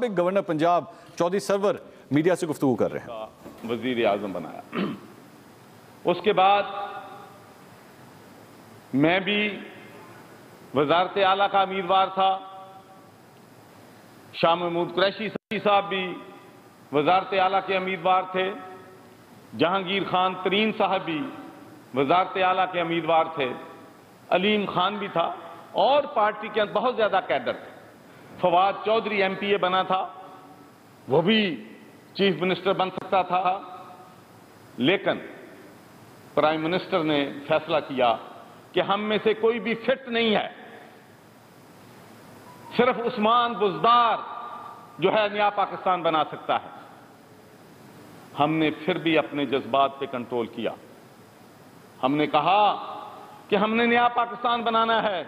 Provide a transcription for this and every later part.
Governor Punjab Chaudhry سرور media سے گفتگو کر رہے ہیں۔ وزیر اعظم بنایا، اس کے بعد میں بھی وزارت اعلیٰ کا امیدوار تھا، شاہ محمود قریشی صاحب بھی وزارت اعلیٰ کے امیدوار تھے، جہانگیر خان ترین صاحب بھی وزارت اعلیٰ کے امیدوار تھے، علیم خان بھی تھا، اور پارٹی کے اندر بہت زیادہ کیڈر تھے۔ فواد چودھری ایم پی اے بنا تھا، وہ بھی چیف منسٹر بن سکتا تھا، لیکن پرائم منسٹر نے فیصلہ کیا کہ ہم میں سے کوئی بھی فٹ نہیں ہے، صرف عثمان بزدار جو ہے نیا پاکستان بنا سکتا ہے۔ ہم نے پھر بھی اپنے جذبات پہ کنٹرول کیا، ہم نے کہا کہ ہم نے نیا پاکستان بنانا ہے۔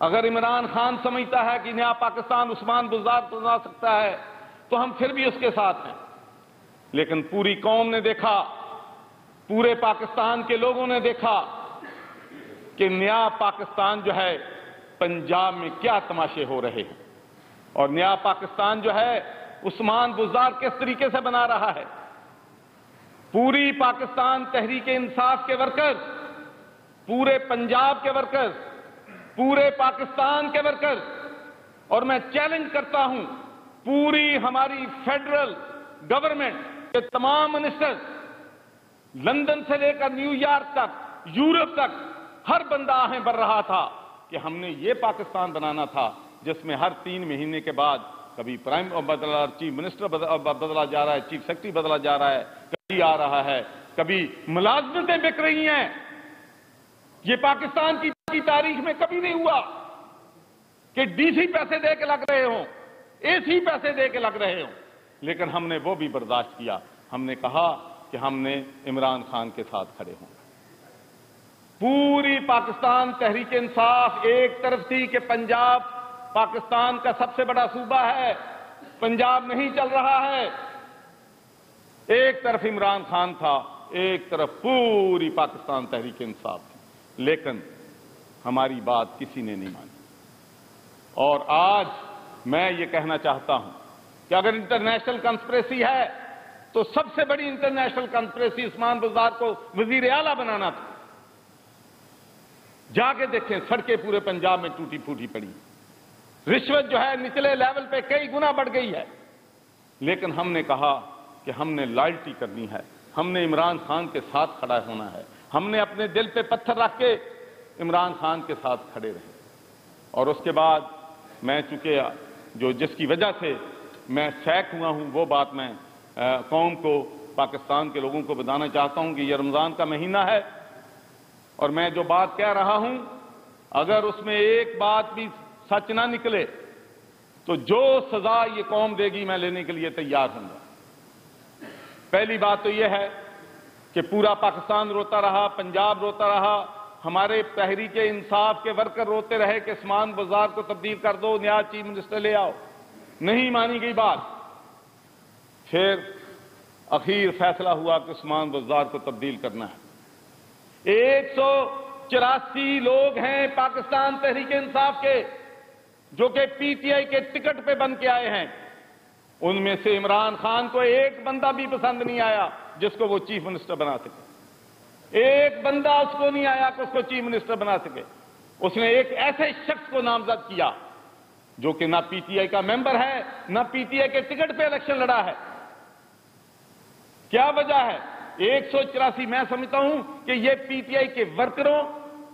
اگر عمران خان سمجھتا ہے کہ نیا پاکستان عثمان بزدار بنا سکتا ہے تو ہم پھر بھی اس کے ساتھ ہیں، لیکن پوری قوم نے دیکھا، پورے پاکستان کے لوگوں نے دیکھا کہ نیا پاکستان جو ہے پنجاب میں کیا تماشے ہو رہے ہیں، اور نیا پاکستان جو ہے عثمان بزدار کس طریقے سے بنا رہا ہے۔ پوری پاکستان تحریک انصاف کے ورکرز، پورے پنجاب کے ورکرز، پورے پاکستان کے ورکرز، اور میں چیلنج کرتا ہوں پوری ہماری فیڈرل گورنمنٹ کے تمام منسٹرز، لندن سے لے کر نیو یارک تک، یورپ تک، ہر بندہ آہیں بھر رہا تھا کہ ہم نے یہ پاکستان بنانا تھا جس میں ہر 3 مہینے کے بعد کبھی پرائم بدلا، چیف منسٹر بدلا جا رہا ہے، چیف سیکرٹری بدلا جا رہا ہے، کبھی آ رہا ہے، کبھی ملازمتیں بک رہی ہیں۔ یہ پاکستان کی تاریخ میں کبھی نہیں ہوا کہ ڈی سی پیسے دے کے لگ رہے ہوں، اے سی پیسے دے کے لگ رہے ہوں، لیکن ہم نے وہ بھی برداشت کیا۔ ہم نے کہا کہ ہم نے عمران خان کے ساتھ کھڑے ہوں۔ پوری پاکستان تحریک انصاف ایک طرف تھی کہ پنجاب پاکستان کا سب سے بڑا صوبہ ہے، پنجاب نہیں چل رہا ہے، ایک طرف عمران خان تھا، ایک طرف پوری پاکستان تحریک انصاف تھی، لیکن ہماری بات کسی نے نہیں مانی۔ اور آج میں یہ کہنا چاہتا ہوں کہ اگر انٹرنیشنل کنسپریسی ہے تو سب سے بڑی انٹرنیشنل کنسپریسی عثمان بزدار کو وزیر اعلیٰ بنانا تھا۔ جا کے دیکھیں، سڑکیں پورے پنجاب میں ٹوٹی پھوٹی پڑی، رشوت جو ہے نچلے لیول پہ کئی گنا بڑھ گئی ہے، لیکن ہم نے کہا کہ ہم نے لائلٹی کرنی ہے، ہم نے عمران خان کے ساتھ کھڑا ہونا ہے، ہم نے اپنے دل پہ پتھر رکھ کے عمران خان کے ساتھ کھڑے رہے۔ اور اس کے بعد میں چونکہ جس کی وجہ سے میں سیک ہوا ہوں وہ بات میں قوم کو، پاکستان کے لوگوں کو بتانا چاہتا ہوں کہ یہ رمضان کا مہینہ ہے، اور میں جو بات کہہ رہا ہوں اگر اس میں ایک بات بھی سچ نہ نکلے تو جو سزا یہ قوم دے گی میں لینے کے لیے تیار ہوں گا۔ پہلی بات تو یہ ہے کہ پورا پاکستان روتا رہا، پنجاب روتا رہا، ہمارے تحریک انصاف کے ورکر روتے رہے کہ عثمان بزدار کو تبدیل کر دو، نیا چیف منسٹر لے آؤ، نہیں مانی گئی بات۔ پھر اخیر فیصلہ ہوا کہ عثمان بزدار کو تبدیل کرنا ہے۔ 184 لوگ ہیں پاکستان تحریک انصاف کے جو کہ پی ٹی آئی کے ٹکٹ پہ بن کے آئے ہیں، ان میں سے عمران خان کو ایک بندہ بھی پسند نہیں آیا جس کو وہ چیف منسٹر بنا سکے، ایک بندہ اس کو نہیں آیا کہ اس کو چیف منسٹر بنا سکے۔ اس نے ایک ایسے شخص کو نامزد کیا جو کہ نہ پی ٹی آئی کا ممبر ہے، نہ پی ٹی آئی کے ٹکٹ پہ الیکشن لڑا ہے۔ کیا وجہ ہے؟ 184 میں سمجھتا ہوں کہ یہ پی ٹی آئی کے ورکروں،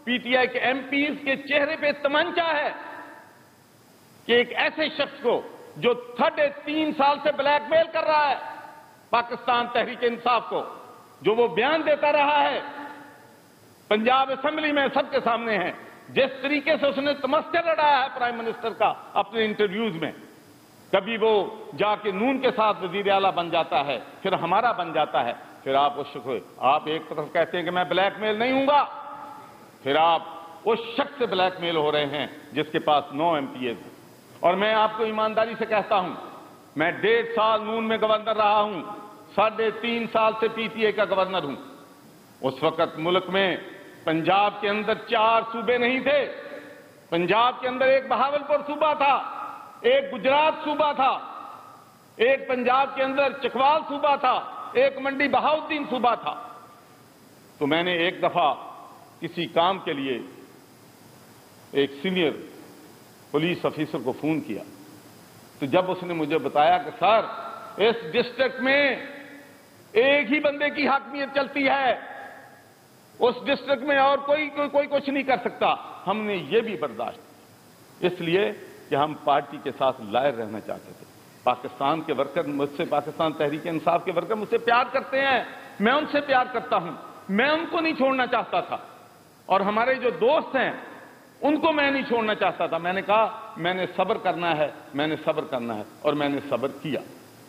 پی ٹی آئی کے ایم پیز کے چہرے پہ تمنچا ہے کہ ایک ایسے شخص کو جو 3.5 سال سے بلیک میل کر رہا ہے پاکستان تحریک انصاف کو، جو وہ بیان دیتا رہا ہے پنجاب اسمبلی میں سب کے سامنے ہے، جس طریقے سے اس نے تمسکر لڑایا ہے پرائم منسٹر کا اپنے انٹرویوز میں، کبھی وہ جا کے نون کے ساتھ وزیر اعلیٰ بن جاتا ہے، پھر ہمارا بن جاتا ہے، پھر آپ ایک طرف کہتے ہیں کہ میں بلیک میل نہیں ہوں گا، پھر آپ اس شخص سے بلیک میل ہو رہے ہیں جس کے پاس 9 ایم پی ایز ہیں۔ اور میں آپ کو ایمانداری سے کہتا ہوں، میں 1.5 سال نون میں گورنر رہا ہوں، 3.5 سال سے پی ٹی آئی کا گورنر ہوں۔ اس وقت ملک میں پنجاب کے اندر 4 صوبے نہیں تھے، پنجاب کے اندر ایک بہاولپور صوبہ تھا، ایک گجرات صوبہ تھا، ایک پنجاب کے اندر چکوال صوبہ تھا، ایک منڈی بہاؤدین صوبہ تھا۔ تو میں نے ایک دفعہ کسی کام کے لیے ایک سینئر پولیس آفیسر کو فون کیا، تو جب اس نے مجھے بتایا کہ سر اس ڈسٹرکٹ میں ایک ہی بندے کی حاکمیت چلتی ہے، اس ڈسٹرکٹ میں اور کوئی کچھ نہیں کر سکتا، ہم نے یہ بھی برداشت کیا، اس لیے کہ ہم پارٹی کے ساتھ لائر رہنا چاہتے تھے۔ پاکستان کے ورکر مجھ سے، پاکستان تحریک انصاف کے ورکر مجھ سے پیار کرتے ہیں، میں ان سے پیار کرتا ہوں، میں ان کو نہیں چھوڑنا چاہتا تھا، اور ہمارے جو دوست ہیں ان کو میں نہیں چھوڑنا چاہتا تھا۔ میں نے کہا میں نے صبر کرنا ہے، میں نے صبر کرنا ہے، اور میں نے صبر کیا۔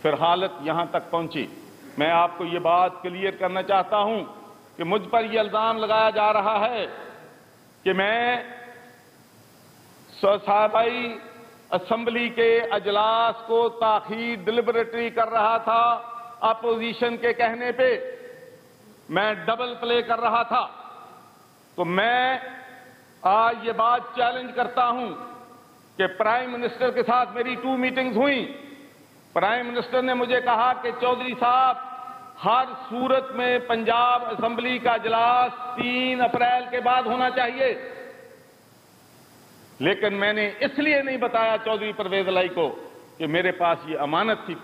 پھر حالت یہاں تک پہنچی۔ میں آپ کو یہ بات کلیئر کرنا چاہتا ہوں کہ مجھ پر یہ الزام لگایا جا رہا ہے کہ میں صوبائی اسمبلی کے اجلاس کو تاخیر ڈیلیبریٹری کر رہا تھا، اپوزیشن کے کہنے پہ میں ڈبل پلے کر رہا تھا۔ تو میں آج یہ بات چیلنج کرتا ہوں کہ پرائم منسٹر کے ساتھ میری 2 میٹنگز ہوئیں۔ پرائم منسٹر نے مجھے کہا کہ چودھری صاحب ہر صورت میں پنجاب اسمبلی کا اجلاس 3 اپریل کے بعد ہونا چاہیے، لیکن میں نے اس لیے نہیں بتایا چودھری پرویز الہی کو کہ میرے پاس یہ امانت تھی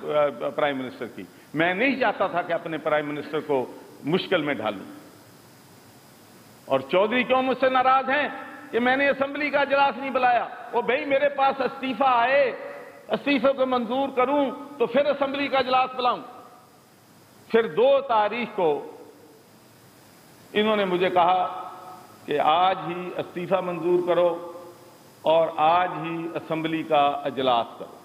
پرائم منسٹر کی، میں نہیں چاہتا تھا کہ اپنے پرائم منسٹر کو مشکل میں ڈالوں۔ اور چودھری کیوں مجھ سے ناراض ہیں کہ میں نے اسمبلی کا اجلاس نہیں بلایا؟ وہ بھائی میرے پاس استعفیٰ آئے، استعفے کو منظور کروں تو پھر اسمبلی کا اجلاس بلاؤں۔ پھر 2 تاریخ کو انہوں نے مجھے کہا کہ آج ہی استعفیٰ منظور کرو اور آج ہی اسمبلی کا اجلاس کرو۔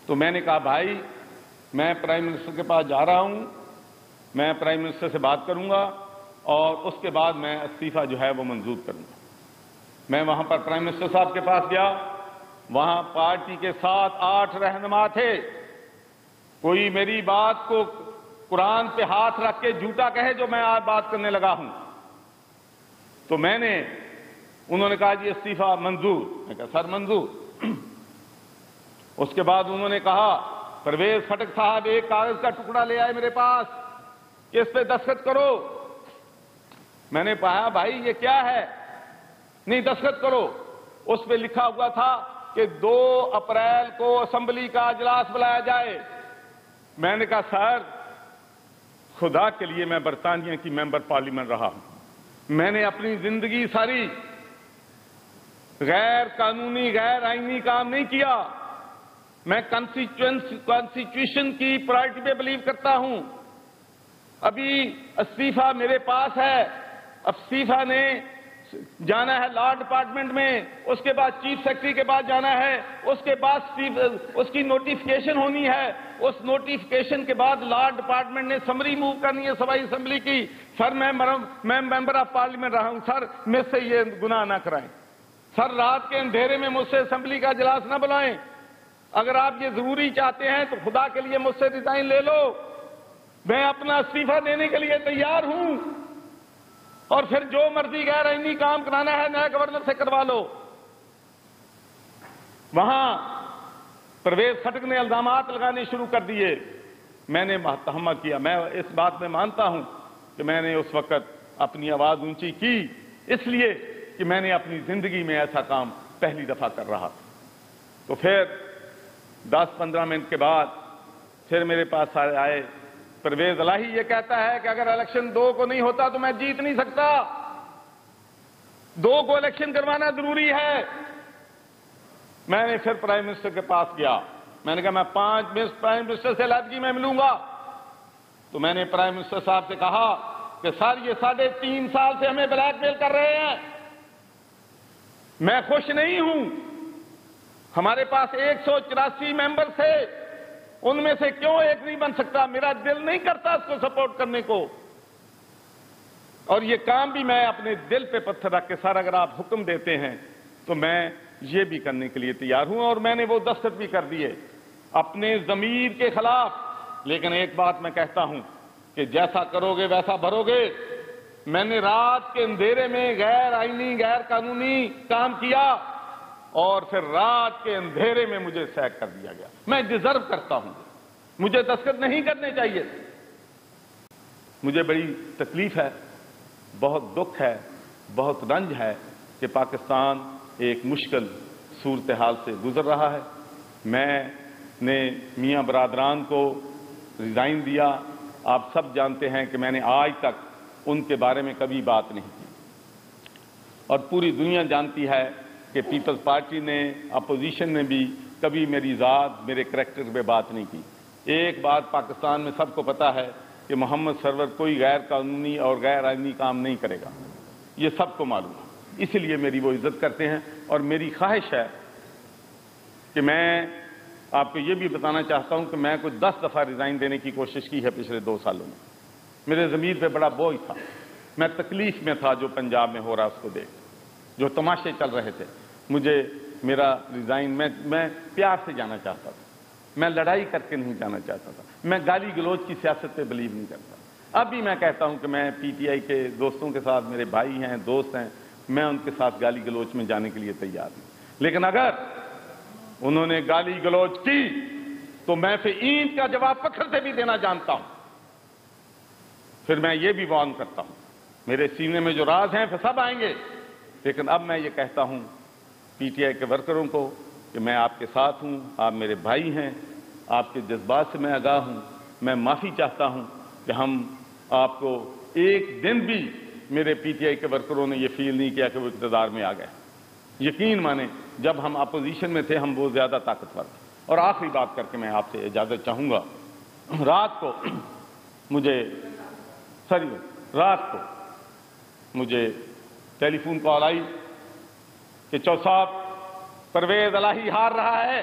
تو میں نے کہا بھائی میں پرائم منسٹر کے پاس جا رہا ہوں، میں پرائم منسٹر سے بات کروں گا اور اس کے بعد میں استعفیٰ جو ہے وہ منظور کروں گا۔ میں وہاں پر پرائم منسٹر صاحب کے پاس گیا، وہاں پارٹی کے 7-8 رہنما تھے۔ کوئی میری بات کو قرآن پہ ہاتھ رکھ کے جھوٹا کہے جو میں آج بات کرنے لگا ہوں۔ تو انہوں نے کہا جی استعفیٰ منظور، میں کہا سر منظور۔ اس کے بعد انہوں نے کہا پرویز خٹک صاحب ایک کاغذ کا ٹکڑا لے آئے میرے پاس کہ اس پہ دستخط کرو۔ میں نے کہا بھائی یہ کیا ہے؟ نہیں دستخط کرو۔ اس پہ لکھا ہوا تھا کہ 2 اپریل کو اسمبلی کا اجلاس بلایا جائے۔ میں نے کہا سر خدا کے لیے میں برطانیہ کی ممبر پارلیمنٹ رہا ہوں، میں نے اپنی زندگی ساری غیر قانونی غیر آئینی کام نہیں کیا، میں کانسٹیٹیوشن کی پرائرٹی پہ بلیو کرتا ہوں۔ ابھی استعفیٰ میرے پاس ہے، استعفیٰ نے جانا ہے لا ڈپارٹمنٹ میں، اس کے بعد چیف سیکرٹری کے بعد جانا ہے، اس کے بعد اس کی نوٹیفکیشن ہونی ہے، اس نوٹیفکیشن کے بعد لا ڈپارٹمنٹ نے سمری موو کرنی ہے صوبائی اسمبلی کی۔ سر میں ممبر آف پارلیمنٹ رہا ہوں، سر مجھ سے یہ گناہ نہ کرائیں، سر رات کے اندھیرے میں مجھ سے اسمبلی کا اجلاس نہ بلائیں۔ اگر آپ یہ ضروری چاہتے ہیں تو خدا کے لیے مجھ سے ریزائن لے لو، میں اپنا استعفیٰ دینے کے لیے تیار ہوں، اور پھر جو مرضی غیر آئینی کام کرانا ہے نئے گورنر سے کروا لو۔ وہاں پرویز خٹک نے الزامات لگانے شروع کر دیے، میں نے تحمل کیا۔ میں اس بات میں مانتا ہوں کہ میں نے اس وقت اپنی آواز اونچی کی اس لیے کہ میں نے اپنی زندگی میں ایسا کام پہلی دفعہ کر رہا تھا۔ تو پھر 10-15 منٹ کے بعد پھر میرے پاس آئے، پرویز الہی یہ کہتا ہے کہ اگر الیکشن 2 کو نہیں ہوتا تو میں جیت نہیں سکتا، 2 کو الیکشن کروانا ضروری ہے۔ میں نے پھر پرائم منسٹر کے پاس گیا، میں نے کہا میں 5 پرائم منسٹر سے علیحدگی میں ملوں گا۔ تو میں نے پرائم منسٹر صاحب سے کہا کہ سر یہ 3.5 سال سے ہمیں بلیک میل کر رہے ہیں، میں خوش نہیں ہوں۔ ہمارے پاس 184 ممبر تھے، ان میں سے کیوں ایک نہیں بن سکتا؟ میرا دل نہیں کرتا اس کو سپورٹ کرنے کو، اور یہ کام بھی میں اپنے دل پہ پتھر رکھ کے سر اگر آپ حکم دیتے ہیں تو میں یہ بھی کرنے کے لیے تیار ہوں، اور میں نے وہ دستخط بھی کر دیے اپنے ضمیر کے خلاف۔ لیکن ایک بات میں کہتا ہوں کہ جیسا کرو گے ویسا بھرو گے۔ میں نے رات کے اندھیرے میں غیر آئینی غیر قانونی کام کیا، اور پھر رات کے اندھیرے میں مجھے سیک کر دیا گیا. میں ڈیزرو کرتا ہوں, مجھے دستخط نہیں کرنے چاہیے. مجھے بڑی تکلیف ہے, بہت دکھ ہے, بہت رنج ہے کہ پاکستان ایک مشکل صورتحال سے گزر رہا ہے. میں نے میاں برادران کو ریزائن دیا. آپ سب جانتے ہیں کہ میں نے آج تک ان کے بارے میں کبھی بات نہیں کی, اور پوری دنیا جانتی ہے کہ پیپلز پارٹی نے, اپوزیشن نے بھی کبھی میری ذات, میرے کریکٹر پہ بات نہیں کی. ایک بات پاکستان میں سب کو پتا ہے کہ محمد سرور کوئی غیر قانونی اور غیر آئینی کام نہیں کرے گا, یہ سب کو معلوم ہے. اسی لیے میری وہ عزت کرتے ہیں, اور میری خواہش ہے کہ میں آپ کو یہ بھی بتانا چاہتا ہوں کہ میں کوئی 10 دفعہ ریزائن دینے کی کوشش کی ہے پچھلے 2 سالوں میں. میرے ضمیر پہ بڑا بوجھ تھا, میں تکلیف میں تھا جو پنجاب میں ہو رہا اس کو دیکھ, جو تماشے چل رہے تھے. مجھے میرا ریزائن, میں پیار سے جانا چاہتا تھا, میں لڑائی کر کے نہیں جانا چاہتا تھا, میں گالی گلوچ کی سیاست پہ بلیو نہیں کرتا. اب بھی میں کہتا ہوں کہ میں پی ٹی آئی کے دوستوں کے ساتھ, میرے بھائی ہیں, دوست ہیں, میں ان کے ساتھ گالی گلوچ میں جانے کے لیے تیار ہوں. لیکن اگر انہوں نے گالی گلوچ کی تو میں پھر اینٹ کا جواب پتھر سے بھی دینا جانتا ہوں. پھر میں یہ بھی وارن کرتا ہوں, میرے سینے میں جو راز ہیں پھر سب آئیں گے. لیکن اب میں یہ کہتا ہوں پی ٹی آئی کے ورکروں کو کہ میں آپ کے ساتھ ہوں, آپ میرے بھائی ہیں, آپ کے جذبات سے میں آگاہ ہوں. میں معافی چاہتا ہوں کہ ہم آپ کو ایک دن بھی میرے پی ٹی آئی کے ورکروں نے یہ فیل نہیں کیا کہ وہ اقتدار میں آ گئے. یقین مانیں جب ہم اپوزیشن میں تھے ہم بہت زیادہ طاقتور تھے. اور آخری بات کر کے میں آپ سے اجازت چاہوں گا, رات کو مجھے ٹیلی فون کال آئی کہ چو صاحب پرویز الہی ہار رہا ہے,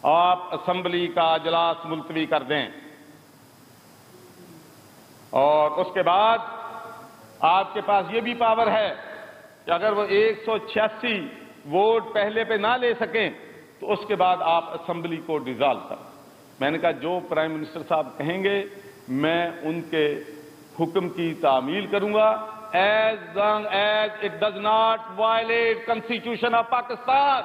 آپ اسمبلی کا اجلاس ملتوی کر دیں, اور اس کے بعد آپ کے پاس یہ بھی پاور ہے کہ اگر وہ 186 ووٹ پہلے پہ نہ لے سکیں تو اس کے بعد آپ اسمبلی کو ڈیزالو کریں. میں نے کہا جو پرائم منسٹر صاحب کہیں گے میں ان کے حکم کی تعمیل کروں گا, as long as it does not violate Constitution of Pakistan.